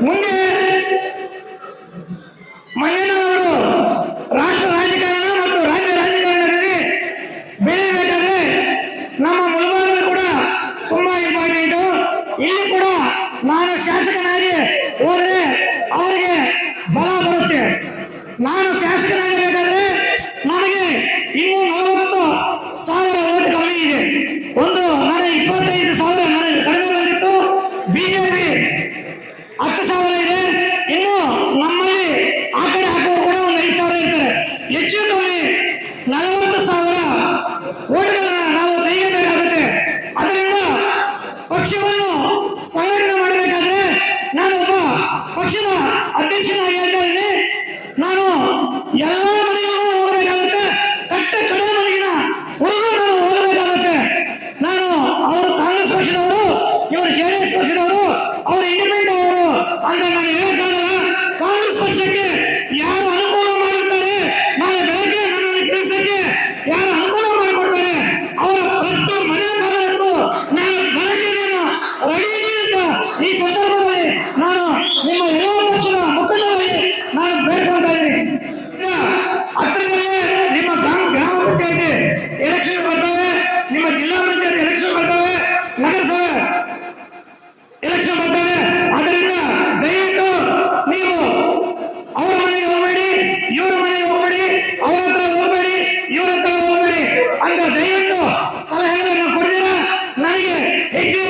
ಮುಂದೆ ಮಹಿಳೆಯರು ರಾಷ್ಟ್ರ ರಾಜಕಾರಣ ಮತ್ತು ರಾಜ್ಯ ರಾಜಕಾರಣದಲ್ಲಿ ಬೆಳೆಯಬೇಕಾದ್ರೆ ನಮ್ಮ ಮುಳಬಾಗಿಲು ಕೂಡ ತುಂಬಾ ಇಂಪಾರ್ಟೆಂಟು. ಇಲ್ಲಿ ಕೂಡ ನಾನು ಶಾಸಕನಾಗಿ ಹೋದ್ರೆ ಅವರಿಗೆ ಬಲ ಬರುತ್ತೆ. ನಾನು ಶಾಸಕನಾಗಿರ್ಬೇಕಾದ್ರೆ ನನಗೆ ಇನ್ನೂ 40,000 ಓಟ್ ಕಮ್ಮಿ ಇದೆ. ನನಗೆ 25,000 ನನಗೆ ಕಡಿಮೆ ಬಂದಿತ್ತು. ಬಿಜೆಪಿ 10,000 ಇದೆ. ಇನ್ನು ನಮ್ಮಲ್ಲಿ ಆ ಕಡೆ ಹಾಕೋರು ಕೂಡ ಒಂದು 5,000 ಇರ್ತಾರೆ. ಹೆಚ್ಚು ಕಮ್ಮಿ 40,000 ಓಟ್ಗಳನ್ನ ನಾವು ತೆಗೆಯಬೇಕಾಗುತ್ತೆ. ಅದರಿಂದ ಪಕ್ಷವನ್ನು ಸಂಘಟನೆ ಮಾಡಬೇಕಾದ್ರೆ ನಾನು ಒಬ್ಬ ಪಕ್ಷದ ಅಧ್ಯಕ್ಷನಾಗಿ ಹೇಳ್ತಾ ಇದ್ದೀನಿ. ನಾನು ಎಲ್ಲ ಮನೆಗೂ ಹೋಗಬೇಕಾಗುತ್ತೆ. ಕಟ್ಟ ಕಡೆ ಮನೆಗಿನ ಹುಡುಗರು ನಾನು ಹೋಗಬೇಕಾಗುತ್ತೆ. ನಾನು ಅವರು ಕಾಂಗ್ರೆಸ್ ಪಕ್ಷದವರು, ಇವರು JDS ಪಕ್ಷದವರು, ಅವರು ಇಂಡಿಪೆಂಡೆಂಟ್ ಅವರು ಅಂತ ನಾನು ಹೇಳಕ್ಕಾಗಲ್ಲ. ಕಾಂಗ್ರೆಸ್ ಪಕ್ಷಕ್ಕೆ ಯಾರು ಅನುಕೂಲ ಮಾಡಿರ್ತಾರೆ, ನಾಳೆ ಬೆಳಗ್ಗೆ ನನ್ನನ್ನು ಕೆಲಸಕ್ಕೆ ಯಾರು ಅನುಕೂಲ ಮಾಡಿಕೊಡ್ತಾರೆ ಅವರ ಪ್ರತಿ ಮನೆ ಮಗನನ್ನು ನಾನು ಬೆಳಗ್ಗೆ ರೆಡಿ ಇದ್ದೀನಿ ಅಂತ ಈ ಸಂದರ್ಭದಲ್ಲಿ ನಾನು ನಿಮ್ಮ ಎಲ್ಲ ಪಕ್ಷದ ಮುಖಂಡರಾಗಿ ನಾನು ಬೇಡ್ಕೊಳ್ತಾ ಇದ್ದೀನಿ. ಹತ್ತಿರದಲ್ಲೇ ನಿಮ್ಮ ಗ್ರಾಮ ಪಂಚಾಯತಿ ಎಲೆಕ್ಷನ್ ಬರ್ತವೆ, ನಿಮ್ಮ ಜಿಲ್ಲಾ ಪಂಚಾಯತಿ ಎಲೆಕ್ಷನ್ ಬರ್ತವೆ, ನಗರಸಭೆ ಎಲೆಕ್ಷನ್ ಬರ್ತವೆ. ಅದರಿಂದ ದಯವಿಟ್ಟು ನೀವು ಅವರ ಮನೆಗೆ ಹೋಗಬೇಡಿ, ಇವ್ರ ಮನೆಗೆ ಹೋಗಬೇಡಿ, ಅವರ ಹತ್ರ ಹೋಗಬೇಡಿ, ಇವ್ರ ಹತ್ರ ಹೋಗಬೇಡಿ ಅಂತ ದಯವಿಟ್ಟು ಸಲಹೆಗಳನ್ನು ಕೊಡಿದಿರ. ನನಗೆ ಹೆಜ್ಜೆ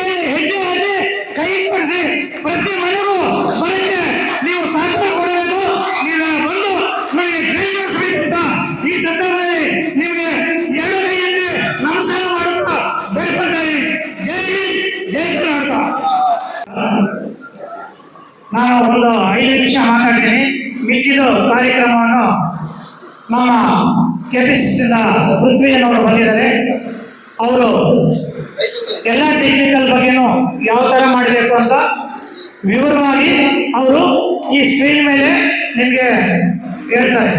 ಹಾಕಿ ಕೈ ಸ್ಪರ್ಶಿ ಪ್ರತಿ ಮನೆಗೂ ಬರಕ್ಕೆ ನೀವು ಸಹಕಾರ ಕೊಡಬೇಕು. ನೀವು ಬಂದು ನನಗೆ ಕೈಗೊಳಿಸಬೇಕಂತ ಈ ಸಂದರ್ಭದಲ್ಲಿ ನಿಮಗೆ 2 ಕೈಯಲ್ಲಿ ನಮಸ್ಕಾರ ಮಾಡುತ್ತಾ ಬೇಡ್ಕೊಳ್ತಾ ಇದ್ದೀನಿ. ಜೈ ಹಿಂದ್, ಜೈ ಕರ್ನಾಟಕ. ನಾನು ಒಂದು 5 ನಿಮಿಷ ಮಾತಾಡ್ತೀನಿ. ಮಿಕ್ಕಿದ ಕಾರ್ಯಕ್ರಮವನ್ನು ನಮ್ಮ KPCCಯಿಂದ ಪೃಥ್ವಿಯನ್ನವರು ಬಂದಿದ್ದಾರೆ. ಅವರು ಎಲ್ಲ ಟೆಕ್ನಿಕಲ್ ಬಗ್ಗೆನೂ ಯಾವ ಥರ ಮಾಡಬೇಕು ಅಂತ ವಿವರವಾಗಿ ಅವರು ಈ ಸ್ಕ್ರೀನ್ ಮೇಲೆ ನಿಮಗೆ ಹೇಳ್ತಾರೆ.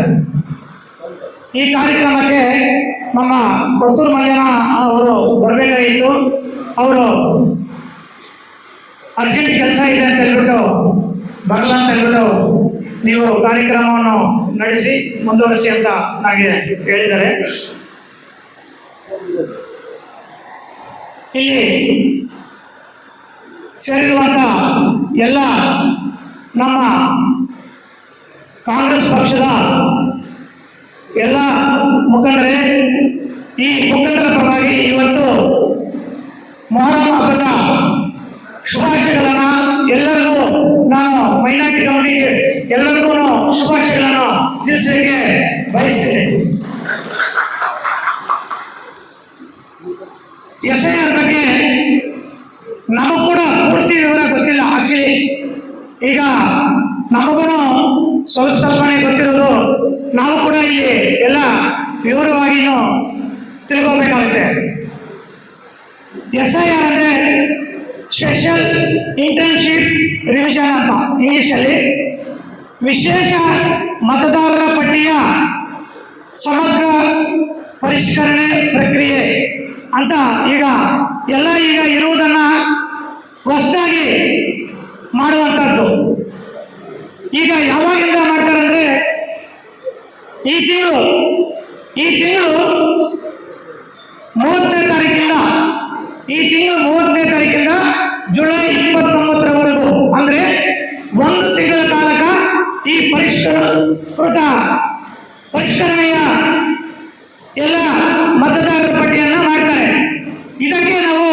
ಈ ಕಾರ್ಯಕ್ರಮಕ್ಕೆ ನಮ್ಮ ಕೊತ್ತೂರು ಮಲ್ಯನ ಅವರು ಬರಬೇಕಾಗಿತ್ತು. ಅವರು ಅರ್ಜೆಂಟ್ ಕೆಲಸ ಇದೆ ಅಂತ ಹೇಳ್ಬಿಟ್ಟು ಬರಲ್ಲ ಅಂತ ಹೇಳ್ಬಿಟ್ಟು ನೀವು ಕಾರ್ಯಕ್ರಮವನ್ನು ನಡೆಸಿ ಮುಂದುವರಿಸಿ ಅಂತ ನನಗೆ ಹೇಳಿದ್ದಾರೆ. ಇಲ್ಲಿ ಸೇರಿರುವಂಥ ಎಲ್ಲ ನಮ್ಮ ಕಾಂಗ್ರೆಸ್ ಪಕ್ಷದ ಎಲ್ಲ ಮುಖಂಡರೇ, ಈ ಮುಖಂಡರ ಪರವಾಗಿ ಇವತ್ತು ಮೊಹರಂ ಹಬ್ಬದ ಶುಭಾಶಯಗಳನ್ನು ಎಲ್ಲರಿಗೂ ನಾನು ಮೈನಾರಿಟಿ ಕಮ್ಯುನಿಟಿ ಎಲ್ಲರಿಗೂ ಶುಭಾಶಯಗಳನ್ನು ತಿಳಿಸಲಿಕ್ಕೆ ಬಯಸ್ತೇನೆ. SIR ಬಗ್ಗೆ ನಮಗೂ ಕೂಡ ಪೂರ್ತಿ ವಿವರ ಗೊತ್ತಿಲ್ಲ. ಆಕ್ಚುಲಿ ಈಗ ನಮಗೂ ಸ್ವಲ್ಪನೇ ಗೊತ್ತಿರೋದು. ನಾವು ಕೂಡ ಇಲ್ಲಿ ಎಲ್ಲ ವಿವರವಾಗಿಯೂ ತಿಳ್ಕೋಬೇಕಾಗುತ್ತೆ. SIR ಅಂದರೆ ಸ್ಪೆಷಲ್ ಇಂಟರ್ನ್ಶಿಪ್ ರಿವಿಷನ್ ಅಂತ ಇಂಗ್ಲಿಷಲ್ಲಿ. ವಿಶೇಷ ಮತದಾರರ ಪಟ್ಟಿಯ ಸಮಗ್ರ ಪರಿಷ್ಕರಣೆ ಪ್ರಕ್ರಿಯೆ ಅಂತ ಈಗ ಇರುವುದನ್ನು ಹೊಸದಾಗಿ ಮಾಡುವಂಥದ್ದು. ಈಗ ಯಾವಾಗಿಂದ ಮಾಡ್ತಾರೆ ಅಂದರೆ ಈ ತಿಂಗಳು 30ನೇ ತಾರೀಕಿಂದ ಜುಲೈ 29ರವರೆಗೂ ಅಂದರೆ 1 ತಿಂಗಳ ಕಾಲಕ ಈ ಪರಿಷ್ಕರಣೆಯ ಎಲ್ಲ ಮತದಾರರ ಪಟ್ಟಿಯನ್ನು ಮಾಡ್ತಾರೆ. ಇದಕ್ಕೆ ನಾವು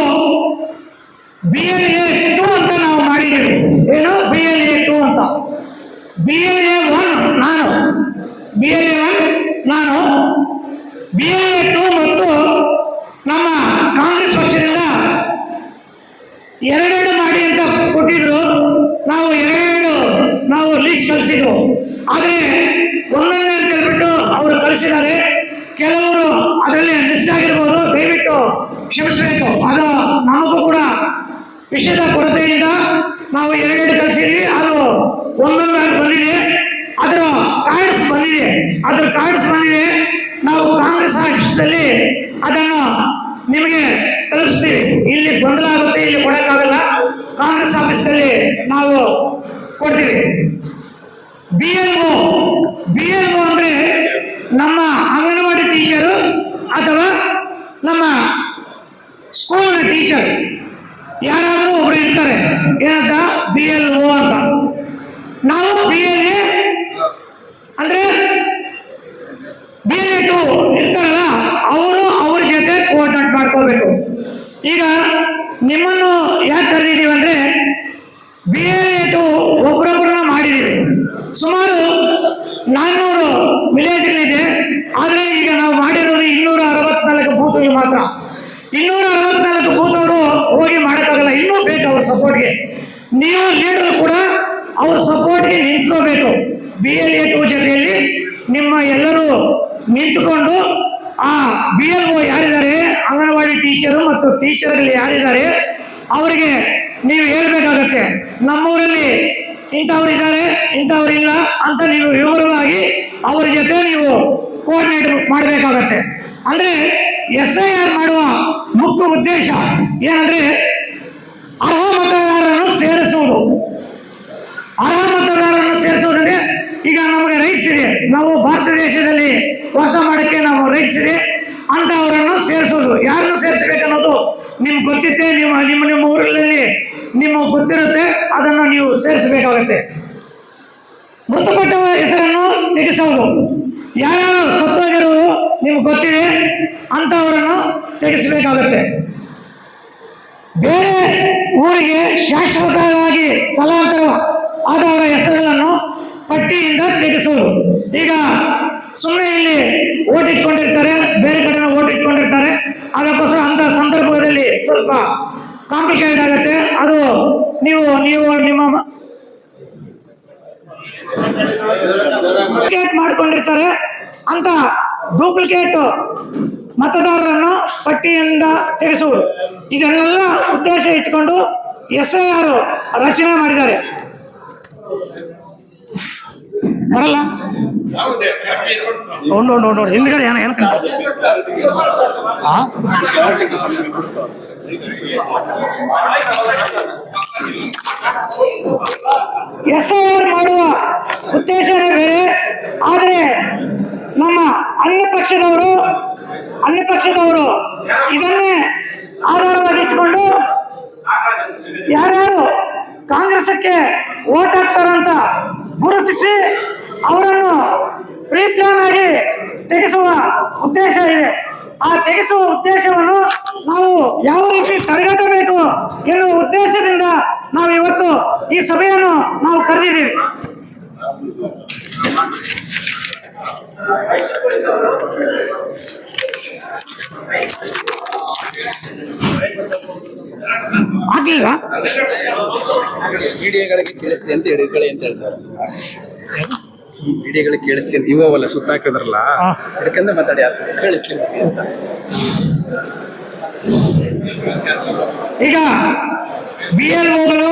BLA 2 ಅಂತ ನಾವು ಮಾಡಿದ್ದೀವಿ. ಏನು BLA 2 ಅಂತ. BLA 1 ನಾನು, BLA 2 ಮತ್ತು ನಮ್ಮ ಕಾಂಗ್ರೆಸ್ ಪಕ್ಷದಿಂದ 2 ಮಾಡಿ ಅಂತ ಕೊಟ್ಟಿದ್ರು. ನಾವು ಲಿಸ್ಟ್ ಕಳಿಸಿದ್ವು. ಆದರೆ ಒಂದೊಂದೇ ಅಂತ ಹೇಳ್ಬಿಟ್ಟು ಅವರು ಕಳಿಸಿದ್ದಾರೆ. ಕೆಲವರು ಅದರಲ್ಲಿ ಮಿಸ್ ಆಗಿರ್ಬೋದು, ದಯವಿಟ್ಟು ಕ್ಷಮಿಸಬೇಕು. ಅದು ನಮಗೂ ಕೂಡ ವಿಷಯದ ಕೊರತೆಯಿಂದ ನಾವು 2 ಕಳಿಸಿದ್ವಿ. ಅದು ಒಂದೊಂದಾಗಿ ಬಂದಿದೆ. ಅದರ ಕಾರ್ಡ್ಸ್ ಬಂದಿದೆ. ನಾವು ಕಾಂಗ್ರೆಸ್ ಆಫೀಸಲ್ಲಿ ಅದನ್ನು ನಿಮಗೆ ತಲುಪಿಸ್ತೀವಿ. ಇಲ್ಲಿ ಗೊಂದಲ ಆಗುತ್ತೆ, ಇಲ್ಲಿ ಕೊಡೋಕ್ಕಾಗಲ್ಲ. ಕಾಂಗ್ರೆಸ್ ಆಫೀಸಲ್ಲಿ ನಾವು ಕೊಡ್ತೀವಿ. BLO ಅಂದ್ರೆ ನಮ್ಮ ಅಂಗನವಾಡಿ ಟೀಚರು ಅಥವಾ ನಮ್ಮ ಸ್ಕೂಲ್ನ ಟೀಚರ್ ಯಾರಾದರೂ ಒಬ್ರು ಇರ್ತಾರೆ, ಏನಂತ BLO ಅಂತ. ನಾವು BLA ಅಂದ್ರೆ BLA 2 ಇರ್ತಾರಲ್ಲ, ಅವರು ಅವ್ರ ಜೊತೆ ಕೋಆರ್ಡಿನೇಟ್ ಮಾಡ್ಕೋಬೇಕು. ಈಗ ನಿಮ್ಮನ್ನು ಯಾಕೆ ಕರೆದಿದ್ದೀವಿ ಅಂದ್ರೆ BLA 2 ಒಬ್ಬರೊಬ್ಬರನ್ನ ಮಾಡಿದ್ದೀವಿ. ಸುಮಾರು 400 ವಿಲೇಜ್ಗಳಿದೆ. ಆದರೆ ಈಗ ನಾವು ಮಾಡಿರೋದು 264 ಬೂತ್ಗಳು ಮಾತ್ರ. 264 ಬೂತ್ ಅವರು ಹೋಗಿ ಮಾಡೋಕ್ಕಾಗಲ್ಲ, ಇನ್ನೂ ಬೇಕು ಅವ್ರ ಸಪೋರ್ಟ್ಗೆ. ನೀವು ಲೀಡರ್ ಕೂಡ ಅವ್ರ ಸಪೋರ್ಟ್ಗೆ ನಿಂತ್ಕೋಬೇಕು. BLA 2 ಜೊತೆಯಲ್ಲಿ ನಿಮ್ಮ ಎಲ್ಲರೂ ನಿಂತ್ಕೊಂಡು ಆ BLO ಯಾರಿದ್ದಾರೆ, ಅಂಗನವಾಡಿ ಟೀಚರು ಮತ್ತು ಟೀಚರ್ಗಳು ಯಾರಿದ್ದಾರೆ ಅವರಿಗೆ ನೀವು ಹೇಳ್ಬೇಕಾಗತ್ತೆ, ನಮ್ಮೂರಲ್ಲಿ ಇಂಥವ್ರು ಇದ್ದಾರೆ, ಇಂಥವ್ರು ಇಲ್ಲ ಅಂತ ನೀವು ವಿವರವಾಗಿ ಅವ್ರ ಜೊತೆ ನೀವು ಕೋಆರ್ಡಿನೇಟ್ ಮಾಡಬೇಕಾಗತ್ತೆ. ಅಂದ್ರೆ SIR ಮಾಡುವ ಮುಖ್ಯ ಉದ್ದೇಶ ಏನಂದ್ರೆ ಅರ್ಹ ಮತದಾರರನ್ನು ಸೇರಿಸುವುದು. ಅರ್ಹ ಮತದಾರರನ್ನು ಸೇರಿಸುವುದಂದ್ರೆ ಈಗ ನಮಗೆ ರೈಟ್ಸ್ ಇದೆ, ನಾವು ಭಾರತ ದೇಶದಲ್ಲಿ ವಾಸ ಮಾಡೋಕ್ಕೆ ನಾವು ರೈಟ್ಸ್ ಇದೆ ಅಂತ ಅವರನ್ನು ಸೇರಿಸೋದು. ಯಾರನ್ನು ಸೇರಿಸಬೇಕನ್ನೋದು ನಿಮ್ಗೆ ಗೊತ್ತಿತ್ತೆ, ನಿಮ್ಮ ಊರಲ್ಲಿ ನಿಮಗೆ ಗೊತ್ತಿರುತ್ತೆ, ಅದನ್ನು ನೀವು ಸೇರಿಸಬೇಕಾಗತ್ತೆ. ಮೃತಪಟ್ಟವ ಹೆಸರನ್ನು ತೆಗೆಸೋದು, ಯಾರ್ಯಾರು ಸತ್ತೋಗಿರುವುದು ನಿಮ್ಗೆ ಗೊತ್ತಿದೆ ಅಂತವರನ್ನು ತೆಗೆಸಬೇಕಾಗತ್ತೆ. ಬೇರೆ ಊರಿಗೆ ಶಾಶ್ವತವಾಗಿ ಸ್ಥಳಾಂತರ ಆದವರ ಹೆಸರುಗಳನ್ನು ಪಟ್ಟಿಯಿಂದ ತೆಗೆಸುವುದು. ಈಗ ಸುಮ್ಮನೆ ಇಲ್ಲಿ ಓಟ್ ಇಟ್ಕೊಂಡಿರ್ತಾರೆ, ಬೇರೆ ಕಡೆ ಓಟ್ ಇಟ್ಕೊಂಡಿರ್ತಾರೆ, ಅದಕ್ಕೋಸ್ಕರ ಅಂತ ಸಂದರ್ಭದಲ್ಲಿ ಸ್ವಲ್ಪ ಕಾಂಪ್ಲಿಕೇಟ್ ಆಗುತ್ತೆ. ಅದು ನೀವು ನಿಮ್ಮ ಮಾಡ್ಕೊಂಡಿರ್ತಾರೆ ಅಂತ ಡೂಪ್ಲಿಕೇಟ್ ಮತದಾರರನ್ನು ಪಟ್ಟಿಯಿಂದ ತೆಗೆಸುವುದು. ಇದನ್ನೆಲ್ಲ ಉದ್ದೇಶ ಇಟ್ಟುಕೊಂಡು SIR ರಚನೆ ಮಾಡಿದ್ದಾರೆ. ಬರಲ್ಲ ನೋಡಿ ಹಿಂದ್ಗಡೆ ಏನು SIR ಮಾಡುವ ಉದ್ದೇಶನೇ ಬೇರೆ. ಆದರೆ ನಮ್ಮ ಅನ್ಯ ಪಕ್ಷದವರು ಇದನ್ನೇ ಆಧಾರವಾಗಿ ಇಟ್ಕೊಂಡು ಯಾರ್ಯಾರು ಕಾಂಗ್ರೆಸ್ಗೆ ವೋಟ್ ಹಾಕ್ತಾರಂತ ಗುರುತಿಸಿ ಅವರನ್ನು ಪ್ರೀಪ್ಲಾನ್ ಆಗಿ ತೆಗೆಸುವ ಉದ್ದೇಶ ಇದೆ. ಆ ತೆಗೆಸುವ ಉದ್ದೇಶವನ್ನು ನಾವು ಯಾವ ರೀತಿ ತಡೆಗಟ್ಟಬೇಕು ಎನ್ನುವ ಉದ್ದೇಶದಿಂದ ನಾವು ಇವತ್ತು ಈ ಸಭೆಯನ್ನು ನಾವು ಕರೆದಿದ್ದೀವಿ. ಆಗ್ಲಿಲ್ಲ ಮೀಡಿಯಾಗಳಿಗೆ ಕೇಳಿಸ್ತಿ ಅಂತ ಹಿಡ್ಕೊಳ್ಳಿ ಅಂತ ಹೇಳ್ತಾರೆ. ಮೀಡಿಯಾಗಳಿಗೆ ಕೇಳಿಸ್ತಿ ಅಂತ ಇವಲ್ಲ ಸುತ್ತಾಕಿದ್ರಲ್ಲ, ಹಿಡ್ಕೊಂಡೆ ಮಾತಾಡಿ ಕೇಳಿಸ್ಲಿ ಅಂತ. ಈಗ BLOಗಳು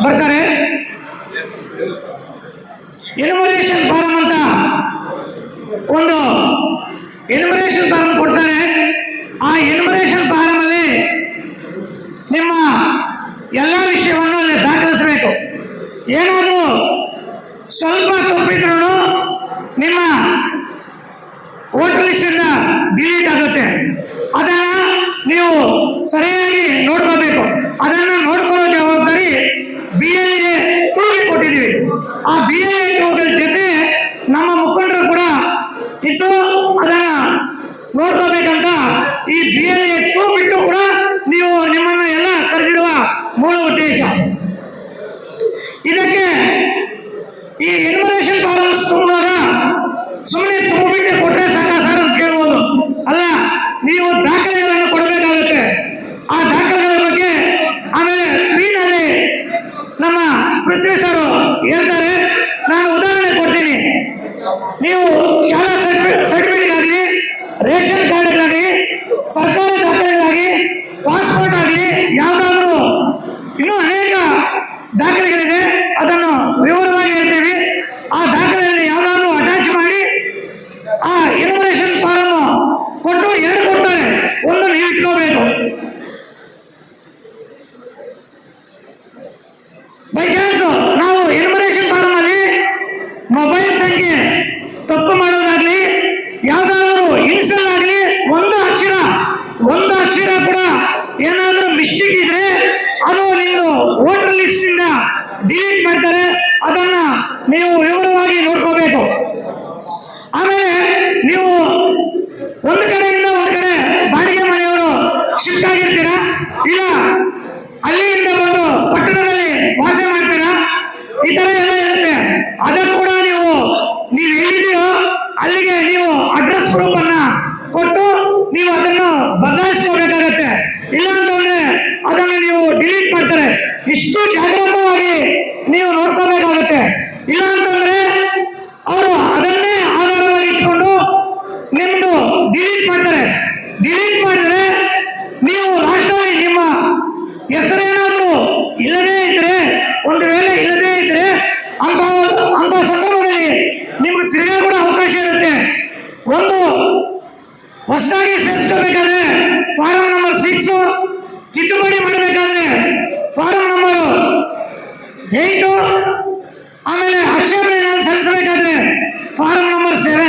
ಬರ್ತಾರೆ, ಎನ್ಯುಮರೇಷನ್ ಫಾರಂ ಅಂತ ಒಂದು ಎನ್ಯುಮರೇಷನ್ ಫಾರಂ ಕೊಡ್ತಾರೆ. ಆ ಎನ್ಯುಮರೇಷನ್ ಫಾರಂ ಅಲ್ಲಿ ನಿಮ್ಮ ಎಲ್ಲ ವಿಷಯವನ್ನು ಅಲ್ಲಿ ದಾಖಲಿಸಬೇಕು. ಏನಾದರೂ ಸ್ವಲ್ಪ ತಪ್ಪಿದ್ರೂ ನಿಮ್ಮ ವೋಟರ್ ಲಿಸ್ಟಿಂದ ಡಿಲೀಟ್ ಆಗುತ್ತೆ. ಅದನ್ನ ನೀವು ಸರಿಯಾಗಿ ನೋಡ್ಕೋಬೇಕು. ಅದನ್ನು ನೋಡ್ಕೊಳ್ಳೋ ಜವಾಬ್ದಾರಿ BLA 2ಗೆ ಕೊಟ್ಟಿದ್ದೀವಿ. ಆ BLA 2ಗಳ ಜೊತೆ ನಮ್ಮ ಮುಖಂಡರು ಕೂಡ ಇದ್ದು ಅದನ್ನ ನೋಡ್ಕೋಬೇಕಂತ ಈ BLA 2 ಬಿಟ್ಟು ಕೂಡ ನೀವು ನಿಮ್ಮನ್ನ ಎಲ್ಲ ಕರೆದಿರುವ ಮೂಲ ಉದ್ದೇಶ. ಇದಕ್ಕೆ ಈ ಎನ್ಯುಮರೇಷನ್ ಫಾರಂ ತುಂಬುವಾಗ ಸುಮ್ಮನೆ ತುಂಬಿಟ್ಟು ಕೊಟ್ಟರೆ ಸಾಕ ಸರ್ ಅಂತ ಕೇಳ್ಬೋದು. ಅಲ್ಲ, ನೀವು ದಾಖಲೆಗಳನ್ನು ಕೊಡಬೇಕಾಗುತ್ತೆ. ಆ ದಾಖಲೆಗಳ ಬಗ್ಗೆ ಆಮೇಲೆ ಸ್ಕ್ರೀನಲ್ಲಿ ನಮ್ಮ ಪೃಥ್ವಿ ಸರ್ ಹೇಳ್ತಾರೆ. ನಾನು ಉದಾಹರಣೆ ಕೊಡ್ತೀನಿ. ನೀವು ಶಾಲಾ ಸರ್ಟಿಫಿಕೇಟ್ ಆಗಲಿ, ರೇಷನ್ ಕಾರ್ಡ್ಗಳಾಗಲಿ, ಸರ್ಕಾರಿ ದಾಖಲೆಗಳಾಗಿ, ಪಾಸ್ಪೋರ್ಟ್ ಆಗಲಿ, ಯಾವುದಾದ್ರೂ ಇನ್ನೂ ಅನೇಕ ದಾಖಲೆಗಳಿದೆ, ಅದನ್ನು ವಿವರವಾಗಿ ಹೇಳ್ತೀವಿ. ಆ ದಾಖಲೆಯಲ್ಲಿ ಯಾವುದಾದ್ರೂ ಅಟ್ಯಾಚ್ ಮಾಡಿ ಆ ಎನ್ಯುಮರೇಷನ್ ಫಾರಂ ಕೊಟ್ಟು 2 ಕೊಡ್ತಾರೆ, ಒಂದು ನೀವು ಇಟ್ಕೋಬೇಕು. ಬೈ ಚಾನ್ಸ್ ಲಿಸ್ಟ್ ಇಂದ ಡಿಲೀಟ್ ಮಾಡ್ತಾರೆ. ಅದನ್ನ ನೀವು ವಿವರವಾಗಿ ನೋಡ್ಕೋಬೇಕು. ಆಮೇಲೆ ನೀವು ಒಂದು ಕಡೆಯಿಂದ ಒಂದು ಕಡೆ ಬಾಡಿಗೆ ಮನೆಯವರು ಶಿಫ್ಟ್ ಆಗಿರ್ತೀರಾ, ಇಲ್ಲ ಅಲ್ಲಿಂದ ಬಂದು ಪಟ್ಟಣದಲ್ಲಿ ವಾಸ ಮಾಡ್ತೀರಾ, ಈ ತರ ಎಲ್ಲ ಇರುತ್ತೆ. ಅದಕ್ಕೆ ಕೂಡ ನೀವು ಎಲ್ಲಿದೆಯೋ ಅಲ್ಲಿಗೆ ನೀವು ಅಡ್ರೆಸ್ ಪ್ರೂಫ್ ಅನ್ನ ಕೊಟ್ಟು ನೀವು ಅದನ್ನು ಬದಲಾಯಿಸ್ಕೋಬೇಕಾಗತ್ತೆ. ಇಲ್ಲ ಅಂತಂದ್ರೆ ಅದನ್ನು ನೀವು ಡಿಲೀಟ್ ಮಾಡ್ತಾರೆ. ಇಷ್ಟು ಜಾಗೃತವಾಗಿ ನೀವು ನೋಡ್ಕೋಬೇಕಾಗತ್ತೆ. ಇಲ್ಲ ಅಂತಂದ್ರೆ ಅವರು ಅದನ್ನೇ ಆಧಾರವಾಗಿ ಇಟ್ಕೊಂಡು ನಿಮ್ದು ಡಿಲೀಟ್ ಮಾಡ್ತಾರೆ. ಡಿಲೀಟ್ ಮಾಡಿದ್ರೆ ನೀವು ರಾಷ್ಟ್ರವಾಗಿ ನಿಮ್ಮ ಹೆಸರೇನಾದ್ರೂ ಇಲ್ಲದೇ ಇದ್ರೆ, ಒಂದು ವೇಳೆ ಇಲ್ಲದೇ ಇದ್ರೆ ಅಂತ ಸಂದರ್ಭದಲ್ಲಿ ನಿಮ್ಗೆ ತಿರುಗಾ ಕೂಡ ಅವಕಾಶ ಇರುತ್ತೆ. ಒಂದು ಹೊಸದಾಗಿ ಸೇರಿಸಬೇಕಾದ್ರೆ ಫಾರಂ ನಂಬರ್ 6, ತಿದ್ದುಪಡಿ ಮಾಡಬೇಕಾದ್ರೆ ಫಾರಂ ನಂಬರ್ 8, ಆಮೇಲೆ ಆಕ್ಷೇಪಣೆ ಸಲ್ಲಿಸಬೇಕಾದ್ರೆ ಫಾರಂ ನಂಬರ್ 7.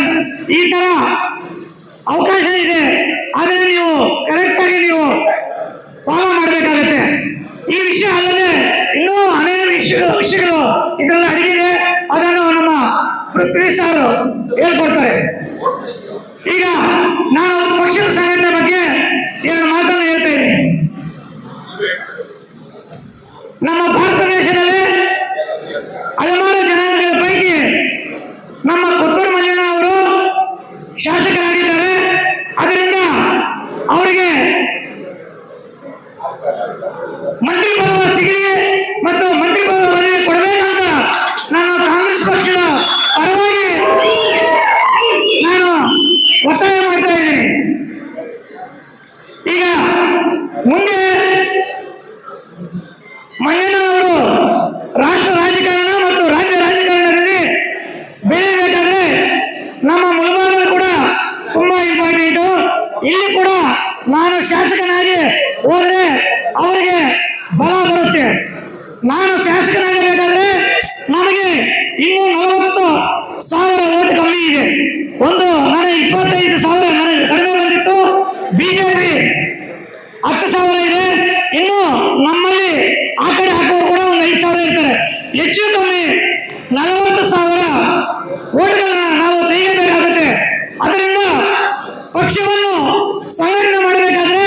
ಈ ತರ ಅವಕಾಶ ಇದೆ. ಆದರೆ ನೀವು ಕರೆಕ್ಟ್ ಆಗಿ ನೀವು ಫಾಲೋ ಮಾಡಬೇಕಾಗತ್ತೆ. ಈ ವಿಷಯ ಅಲ್ಲದೆ ಇನ್ನೂ ಅನೇಕ ವಿಷಯಗಳು ಇದರಲ್ಲಿ ಅಡಗಿದೆ. ಅದನ್ನು ನಮ್ಮ ಪೃಥ್ವಿ ಸರ್ ಹೇಳ್ಕೊಡ್ತಾರೆ. ಈಗ ನಾನು ಪಕ್ಷದ ಸಂಘಟನೆ ಬಗ್ಗೆ 2 ಮಾತನ್ನು ಹೇಳ್ತಾ ಇದ್ದೀನಿ. ನಮ್ಮ ಭಾರತ ದೇಶದಲ್ಲಿ ಹಲವಾರು ಜನಾಂಗಗಳ ಪೈಕಿ ನಮ್ಮ ಕೊತ್ತೂರು ಮಂಜಣ್ಣ ಅವರು ಶಾಸಕರಾಗಿದ್ದಾರೆ. ಅದರಿಂದ ಅವರಿಗೆ ಮಂತ್ರಿ ಪದವ ಸಿಗಲಿ ಮತ್ತು ಮಂತ್ರಿ ಪದವಿ ಕೊಡಬೇಕಂತ ನಾನು ಕಾಂಗ್ರೆಸ್ ಪಕ್ಷದ ಪರವಾಗಿ ನಾನು ಒತ್ತಾಯ ಮಾಡ್ತಾ ಇದ್ದೀನಿ. ಈಗ ಮುಂದೆ ಮಂಜಣ್ಣನವರು ರಾಷ್ಟ್ರ ರಾಜಕಾರಣ ಮತ್ತು ರಾಜ್ಯ ರಾಜಕಾರಣದಲ್ಲಿ ಬೆಳೆಯಬೇಕಾದ್ರೆ ನಮ್ಮ ಮುಳಬಾಗಿಲು ಕೂಡ ತುಂಬಾ ಇಂಪಾರ್ಟೆಂಟು. ಇಲ್ಲಿ ಕೂಡ ನಾನು ಶಾಸಕನಾಗಿ ಹೋದ್ರೆ ಅವರಿಗೆ ಬಲ ಬರುತ್ತೆ. ನಾನು ಶಾಸಕನಾಗಬೇಕಾದ್ರೆ ನಮಗೆ ಇನ್ನೂ 40,000 ಓಟ್ ಕಮ್ಮಿ ಇದೆ. ನನಗೆ 25,000 ನನಗೆ ಕಡಿಮೆ ಬಂದಿತ್ತು. ಬಿಜೆಪಿ 10,000 ಇದೆ. ಇನ್ನು ನಮ್ಮಲ್ಲಿ ಆ ಕಡೆ ಹಾಕೋರು ಕೂಡ ಒಂದು 5,000 ಇರ್ತಾರೆ. ಹೆಚ್ಚು ಕಮ್ಮಿ 40,000 ಓಟ್ಗಳನ್ನ ನಾವು ತೆಗೆಯಬೇಕಾಗುತ್ತೆ. ಅದರಿಂದ ಪಕ್ಷವನ್ನು ಸಂಘಟನೆ ಮಾಡಬೇಕಾದ್ರೆ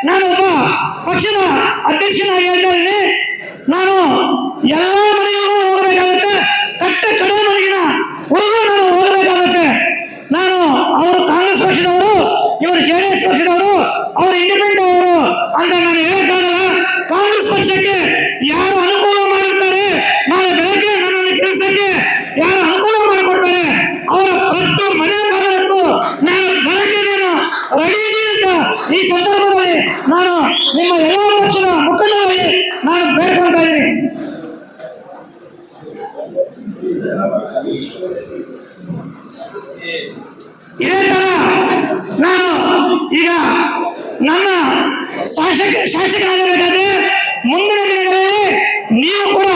ನಾನು ಒಬ್ಬ ಪಕ್ಷದ ಅಧ್ಯಕ್ಷನಾಗಿ ಹೇಳ್ತಾ ಇದ್ದೀನಿ. ನಾನು ಎಲ್ಲ ಮನೆಗೂ ಹೋಗಬೇಕಾಗುತ್ತೆ. ಕಡೆ ಮನೆಗಿನ ಹೊರಗೂ ನಾನು ಹೋಗಬೇಕಾಗುತ್ತೆ. ನಾನು ಅವರು ಕಾಂಗ್ರೆಸ್ ಪಕ್ಷದವರು, ಇವರು JDS ಪಕ್ಷದವರು, ಅವರು ಇಂಡಿಪೆಂಡೆಂಟ್ ಅವರು ಅಂತ ನಾನು ಹೇಳಕ್ಕಾಗಲ್ಲ. ಕಾಂಗ್ರೆಸ್ ಪಕ್ಷಕ್ಕೆ ಯಾರು ಅನುಕೂಲ ಮಾಡಿರ್ತಾರೆ, ನಾಳೆ ಬೆಳಗ್ಗೆ ನನ್ನನ್ನು ಕೆಲಸಕ್ಕೆ ಯಾರು ಅನುಕೂಲ ಮಾಡಿಕೊಡ್ತಾರೆ ಅವರ ಪ್ರತಿ ಮನೆ ಮಗನಕ್ಕೂ ನಾನು ಬೆಳಗ್ಗೆ ರೆಡಿ ಇದ್ದೀನಿ ಅಂತ ಈ ಸಂದರ್ಭದಲ್ಲಿ ನಾನು ನಿಮ್ಮ ಎಲ್ಲ ಪಕ್ಷದ ಮುಖಂಡರಾಗಿ ನಾನು ಬೇಡ್ಕೊಳ್ತಾ ಇದ್ದೀನಿ. ಇದೇ ತರ ನಾನು ಈಗ ನನ್ನ ಶಾಸಕನಾಗಬೇಕಾದ್ರೆ ಮುಂದಿನ ದಿನಗಳಲ್ಲಿ ನೀವು ಕೂಡ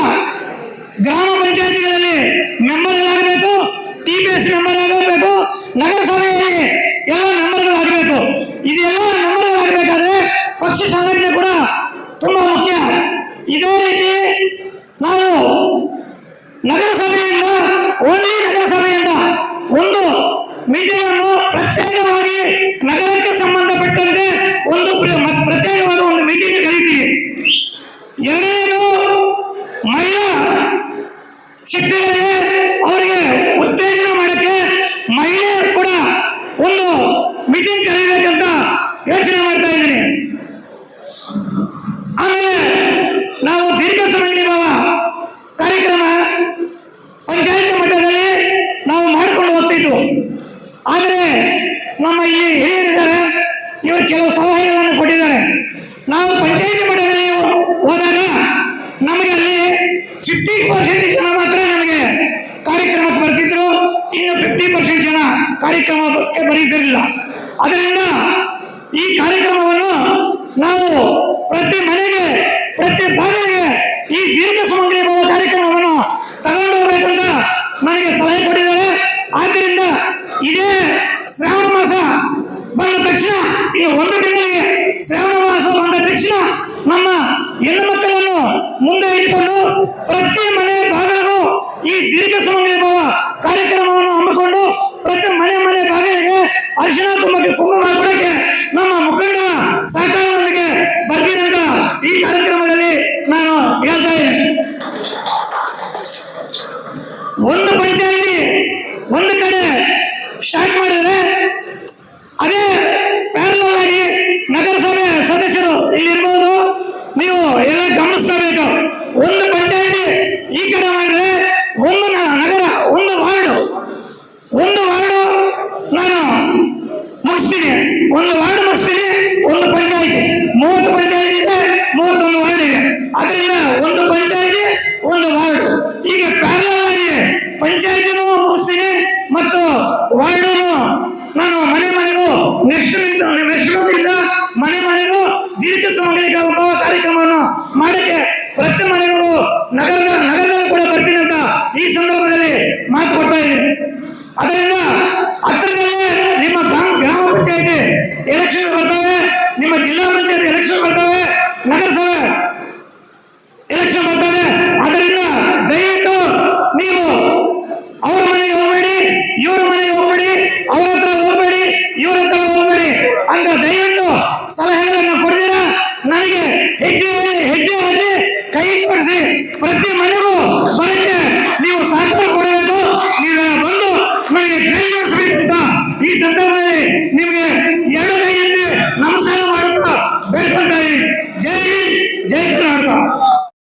ಗ್ರಾಮ ಪಂಚಾಯತಿಗಳಲ್ಲಿ ಮೆಂಬರ್ಗಳಾಗಬೇಕು, TPS ಮೆಂಬರ್ ಆಗಬೇಕು, ನಗರಸಭೆಯಲ್ಲಿ ಎಲ್ಲ ಮೆಂಬರ್ಗಳಾಗಬೇಕು. ಇದೆಲ್ಲ ಮೆಂಬರ್ಗಳಾಗಬೇಕಾದ್ರೆ ಪಕ್ಷ ಸಂಘಟನೆ ಕೂಡ ತುಂಬಾ ಮುಖ್ಯ. ಇದೇ ರೀತಿ ನಾವು ನಗರಸಭೆಯಿಂದ ಒಂದು ಮೀಟಿಂಗ್ ಅನ್ನು ಪ್ರತ್ಯೇಕವಾಗಿ ನಗರಕ್ಕೆ ಸಂಬಂಧಪಟ್ಟಂತೆ ಪ್ರತ್ಯೇಕವಾದ ಒಂದು ಮೀಟಿಂಗ್ ಕರೀತೀವಿ. ಎರಡನೇದು ಮಹಿಳಾ ಶಕ್ತಿಗಳಿಗೆ ಅವರಿಗೆ ಉತ್ತೇಜನ ಮಾಡಕ್ಕೆ ಮಹಿಳೆಯರು ಕೂಡ ಒಂದು ಮೀಟಿಂಗ್ ಕರೀಬೇಕಂತ ಯೋಚನೆ ಮಾಡ್ತಾ ಇದ್ದೀನಿ. ಆಮೇಲೆ ನಾವು ದೀರ್ಘ ಸಮನ್ವಯ ಕಾರ್ಯಕ್ರಮ ಪಂಚಾಯತ್ ಮಟ್ಟದಲ್ಲಿ ನಾವು ಮಾಡಿಕೊಂಡು ಹೋಗ್ತಿದ್ವು. ಆದರೆ ನಮ್ಮ ಇಲ್ಲಿ ಹಿರಿಯರಿದ್ದಾರೆ, ಇವರು ಕೆಲವು ಸಲಹೆಗಳನ್ನು ಕೊಟ್ಟಿದ್ದಾರೆ. ನಾವು ಪಂಚಾಯತಿ ಮಟ್ಟದಲ್ಲಿ ಹೋದಾಗ ನಮಗೆ ಅಲ್ಲಿ 50% ಜನ ಮಾತ್ರ ನಮಗೆ ಕಾರ್ಯಕ್ರಮಕ್ಕೆ ಬರ್ತಿದ್ರು, ಇನ್ನು 50% ಜನ ಕಾರ್ಯಕ್ರಮಕ್ಕೆ ಬರೀತಿರಲಿಲ್ಲ. ಅದರಿಂದ ಈ ಕಾರ್ಯಕ್ರಮವನ್ನು ನಾವು ಪ್ರತಿ ಮನೆಗೆ, ಪ್ರತಿ ಭಾಗಕ್ಕೆ ಈ ದೀರ್ಘ ಸಮಗ್ರ ಕಾರ್ಯಕ್ರಮವನ್ನು ತಗೊಂಡು ಹೋಗ್ಬೇಕಂತ ನನಗೆ ಸಲಹೆ ಕೊಟ್ಟಿದ್ದಾರೆ. ಆದ್ದರಿಂದ ಇದೇ ಶ್ರಾವಣ ಮಾಸ ಬಂದ ತಕ್ಷಣ, ಈ 1 ತಿಂಗಳಿಗೆ ಶ್ರಾವಣ ಮಾಸ ಬಂದ ತಕ್ಷಣ ನಮ್ಮ ಹೆಣ್ಣು ಮಕ್ಕಳನ್ನು ಮುಂದೆ ಇಟ್ಕೊಂಡು ಪ್ರತಿ ಮನೆ ಬಾಗಿಲಿಗೂ ಈ ದೀರ್ಘ ಸುಮಂಗಲಿ ಭವ ಕಾರ್ಯಕ್ರಮವನ್ನು ಹಮ್ಮಿಕೊಂಡು ಪ್ರತಿ ಮನೆ ಬಾಗಿಲಿಗೆ ಅರಿಶಿಣ ತುಂಬಕ್ಕೆ ಕುಂಕುಮ ಕೊಡಕ್ಕೆ ನಮ್ಮ ಮುಖಂಡರ ಸಹಕಾರದೊಂದಿಗೆ ಬರ್ತೀನಿ ಅಂತ ಈ ಕಾರ್ಯಕ್ರಮದಲ್ಲಿ ನಾನು ಹೇಳ್ತಾ ಇದ್ದೇನೆ. ಒಂದು ಪಂಚಾಯಿತಿ ಒಂದು ಕಡೆ ಸ್ಟಾರ್ಟ್ ಮಾಡಿದ್ರೆ ಅದೇ ಪ್ಯಾರಲಲ್ ಆಗಿ ನಗರಸಭೆ ಸದಸ್ಯರು ಇಲ್ಲಿರ್ಬೋದು, ನೀವು ಎಲ್ಲ ಗಮನಿಸಬೇಕು. ಒಂದು ಪಂಚಾಯಿತಿ ಈ ಕಡೆ ಮಾಡಿದ್ರೆ ಒಂದು ನಗರ ಒಂದು ವಾರ್ಡು ನಾನು ಮುಗಿಸ್ತೀನಿ, ಒಂದು ವಾರ್ಡ್ ಮುಗಿಸ್ತೀನಿ, ಒಂದು ಪಂಚಾಯಿತಿ 30 ಪಂಚಾಯಿತಿ ಇದೆ, 31 ವಾರ್ಡ್ ಇದೆ. ಅದರಿಂದ ಒಂದು ಪಂಚಾಯಿತಿ ಒಂದು ವಾರ್ಡ್ ಈಗ ಪ್ಯಾರಲಲ್ ಆಗಿ ಪಂಚಾಯಿತಿನೂ ಮುಗಿಸ್ತೀನಿ ಮತ್ತು ವಾರ್ಡು ನಾನು ಮನೆಗೂ ನೆಕ್ಸ್ಟ್ ಮನೆಗೂ ದೀರ್ಘ ಸುಮಂಗಲಿ ಭವ ಕಾರ್ಯಕ್ರಮವನ್ನು ಮಾಡಕ್ಕೆ ಪ್ರತಿ ಮನೆಗೂ ನಗರದಲ್ಲಿ ಕೂಡ ಬರ್ತೀನಿ ಅಂತ ಈ ಸಂದರ್ಭದಲ್ಲಿ ಮಾತು ಕೊಡ್ತಾ ಇದ್ದೀನಿ. ಅದರಿಂದ ಹತ್ತಿರದಲ್ಲೇ ನಿಮ್ಮ ಗ್ರಾಮ ಪಂಚಾಯತಿ ಎಲೆಕ್ಷನ್ ಬರ್ತವೆ, ನಿಮ್ಮ ಜಿಲ್ಲಾ ಪಂಚಾಯತಿ ಎಲೆಕ್ಷನ್ ಬರ್ತವೆ, ನಗರಸಭೆ ಎಲೆಕ್ಷನ್ ಬರ್ತವೆ. ಅದರಿಂದ ದಯವಿಟ್ಟು ನೀವು ಅವ್ರ ಮನೆಗೆ ಹೋಗಬೇಡಿ, ಇವ್ರ ಮನೆಗೆ ಹೋಗಬೇಡಿ, ಅವ್ರ ಹತ್ರ ಹೋಗಬೇಡಿ, ಇವ್ರ ಹತ್ರ ಹೋಗಬೇಡಿ ಅಂತ ದಯವಿಟ್ಟು ಸಲಹೆಗಳನ್ನು ಕೊಡ್ತೀರಾ. ನನಗೆ ಹೆಜ್ಜೆ ಹಾಕಿ ಕೈ ಜೋಡಿಸಿ ಪ್ರತಿ ಮನೆಗೂ